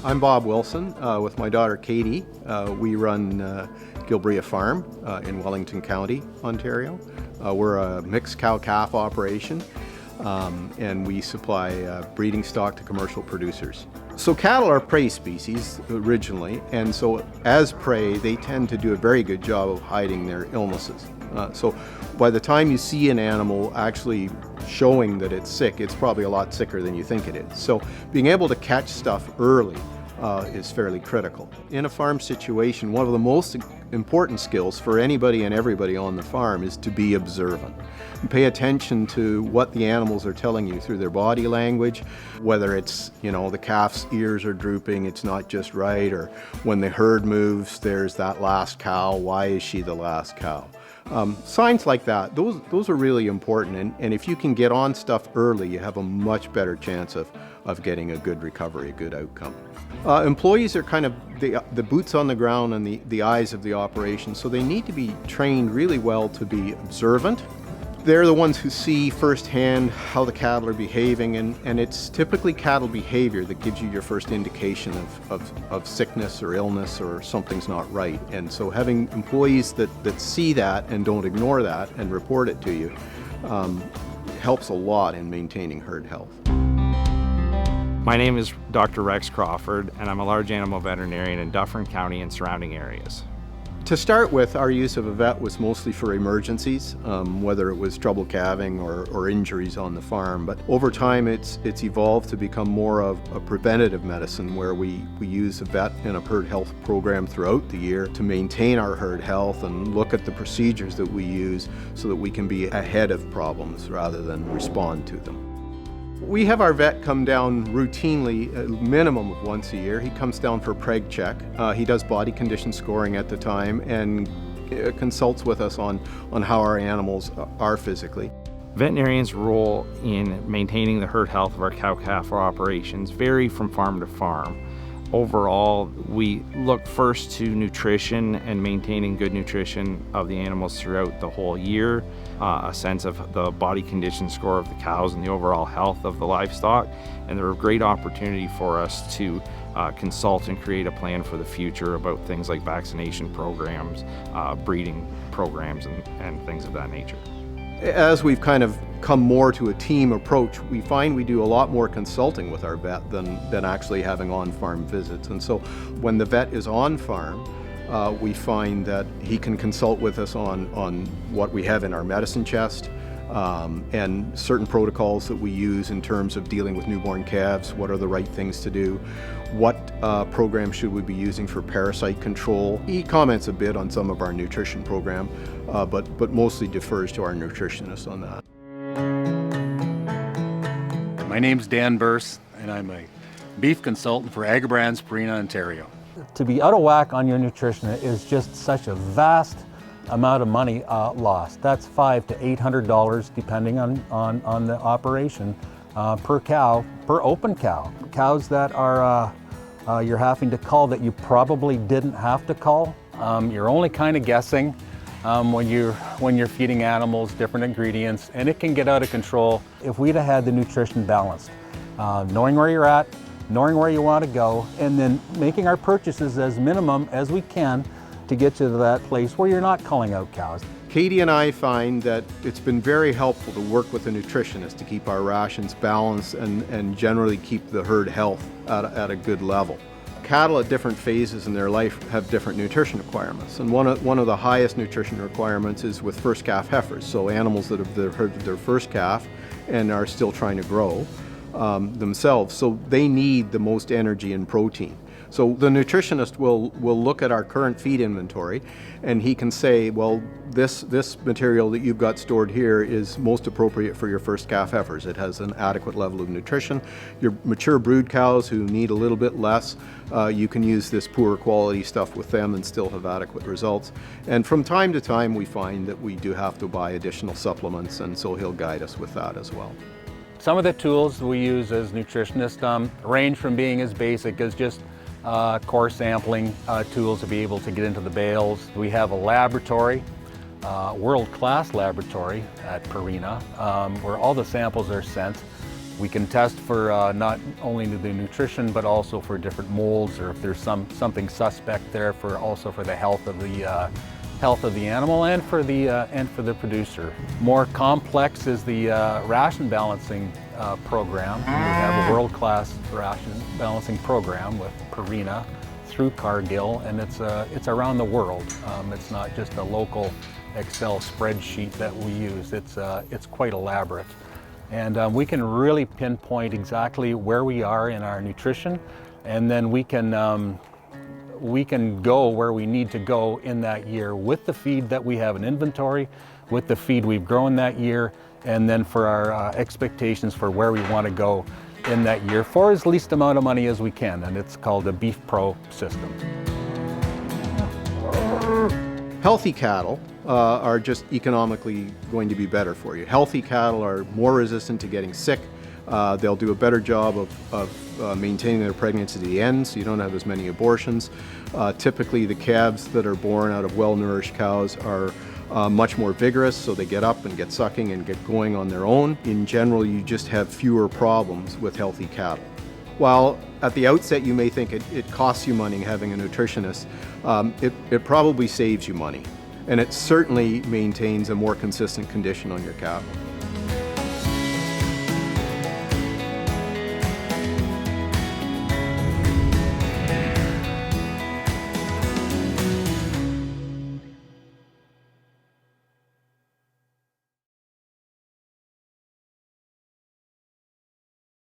I'm Bob Wilson with my daughter Katie. We run Gilbrea Farm in Wellington County, Ontario. We're a mixed cow-calf operation and we supply breeding stock to commercial producers. So cattle are prey species originally, and so as prey they tend to do a very good job of hiding their illnesses. So by the time you see an animal actually showing that it's sick, it's probably a lot sicker than you think it is. So being able to catch stuff early is fairly critical. In a farm situation, one of the most important skills for anybody and everybody on the farm is to be observant. And pay attention to what the animals are telling you through their body language, whether it's, the calf's ears are drooping, it's not just right, or when the herd moves, there's that last cow, why is she the last cow? Signs like that, those are really important, and if you can get on stuff early, you have a much better chance of getting a good recovery, a good outcome. Employees are kind of the boots on the ground and the eyes of the operation, so they need to be trained really well to be observant. They're the ones who see firsthand how the cattle are behaving, and it's typically cattle behavior that gives you your first indication of sickness or illness or something's not right. And so having employees that see that and don't ignore that and report it to you helps a lot in maintaining herd health. My name is Dr. Rex Crawford, and I'm a large animal veterinarian in Dufferin County and surrounding areas. To start with, our use of a vet was mostly for emergencies, whether it was trouble calving or injuries on the farm. But over time, it's evolved to become more of a preventative medicine, where we use a vet in a herd health program throughout the year to maintain our herd health and look at the procedures that we use so that we can be ahead of problems rather than respond to them. We have our vet come down routinely, a minimum of once a year. He comes down for a preg check. He does body condition scoring at the time and consults with us on how our animals are physically. Veterinarians' role in maintaining the herd health of our cow-calf operations vary from farm to farm. Overall, we look first to nutrition and maintaining good nutrition of the animals throughout the whole year, a sense of the body condition score of the cows and the overall health of the livestock, and they're a great opportunity for us to consult and create a plan for the future about things like vaccination programs, breeding programs, and things of that nature. As we've kind of come more to a team approach, we find we do a lot more consulting with our vet than actually having on-farm visits. And so when the vet is on farm, we find that he can consult with us on what we have in our medicine chest and certain protocols that we use in terms of dealing with newborn calves. What are the right things to do? What program should we be using for parasite control? He comments a bit on some of our nutrition program, but mostly defers to our nutritionist on that. My name's Dan Burse, and I'm a beef consultant for Agribrands, Purina, Ontario. To be out of whack on your nutrition is just such a vast amount of money lost. That's $500 to $800 depending on the operation per cow, per open cow. Cows that are you're having to cull that you probably didn't have to cull. You're only kind of guessing when you're feeding animals different ingredients, and it can get out of control. If we'd have had the nutrition balanced, knowing where you're at, knowing where you want to go, and then making our purchases as minimum as we can to get you to that place where you're not culling out cows. Katie and I find that it's been very helpful to work with a nutritionist to keep our rations balanced and generally keep the herd health at a good level. Cattle at different phases in their life have different nutrition requirements, and one of the highest nutrition requirements is with first calf heifers, so animals that have herded their first calf and are still trying to grow themselves, so they need the most energy and protein. So the nutritionist will look at our current feed inventory, and he can say, well, this material that you've got stored here is most appropriate for your first calf heifers. It has an adequate level of nutrition. Your mature brood cows who need a little bit less, you can use this poorer quality stuff with them and still have adequate results. And from time to time, we find that we do have to buy additional supplements, and so he'll guide us with that as well. Some of the tools we use as nutritionists range from being as basic as just core sampling tools to be able to get into the bales. We have a laboratory, world-class laboratory at Purina, where all the samples are sent We can test for not only the nutrition, but also for different molds, or if there's something suspect there, also for the health of the animal and for the producer. More complex is the ration balancing program. We have a world-class ration balancing program with Purina through Cargill, and it's around the world. It's not just a local Excel spreadsheet that we use. It's quite elaborate. And we can really pinpoint exactly where we are in our nutrition, and then we can go where we need to go in that year with the feed that we have in inventory, with the feed we've grown that year, and then for our expectations for where we want to go in that year for as least amount of money as we can, and it's called a Beef Pro system. Healthy cattle are just economically going to be better for you. Healthy cattle are more resistant to getting sick. They'll do a better job of maintaining their pregnancy to the end, so you don't have as many abortions. Typically, the calves that are born out of well-nourished cows are much more vigorous, so they get up and get sucking and get going on their own. In general, you just have fewer problems with healthy cattle. While at the outset you may think it costs you money having a nutritionist, it probably saves you money. And it certainly maintains a more consistent condition on your cattle.